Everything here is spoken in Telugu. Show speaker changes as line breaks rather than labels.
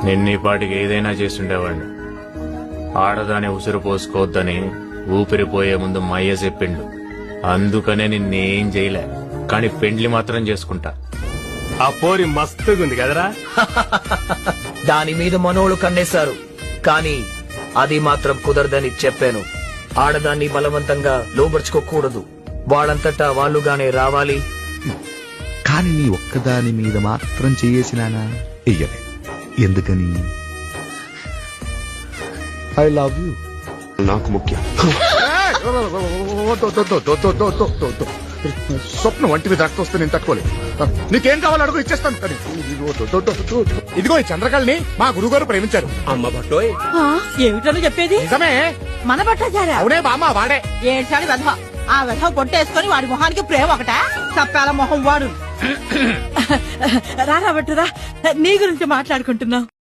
నిన్నీపాటికి ఏదైనా చేసుండేవాడిని. ఆడదాని ఉసురు పోసుకోవద్దని ఊపిరిపోయే ముందు మయ్య చెప్పిండు. అందుకనే నిన్నేం చేయలే, కాని పెండ్లి మాత్రం చేసుకుంటా.
ఆ పోరి మస్తుగుంది కదరా.
దాని మీద మనోళ్ళు కన్నేశారు, కానీ అది మాత్రం కుదరదని చెప్పాను. ఆడదాన్ని బలవంతంగా లోబర్చుకోకూడదు, వాళ్ళంతటా వాళ్ళుగానే రావాలి.
కాని నీ ఒక్కదాని మీద మాత్రం చేసినానా ఎయ్యలే. ఎందుకని? I love you.
నాకు ముఖ్యం.
స్వప్న వంటి మీద రక్తం వస్తే నేను తట్టుకోలేదు. నీకేం కావాలో అడుగు, ఇచ్చేస్తాను. కానీ ఇదిగో ఈ చంద్రకళని మా గురుగారు ప్రేమించారు.
అమ్మ బట్టోయ్,
ఏమిటని చెప్పేది?
నిజమే.
మన బట్టాచారా?
అవునే బామ్మ, వాడే.
ఏడ్చాడు వెధవ. ఆ వెధవ కొట్టేసుకుని వాడి మొహానికి ప్రేమ ఒకట తప్పాల మొహం వాడు. రారా బట్టురా, నీ గురించి మాట్లాడుకుంటున్నావు.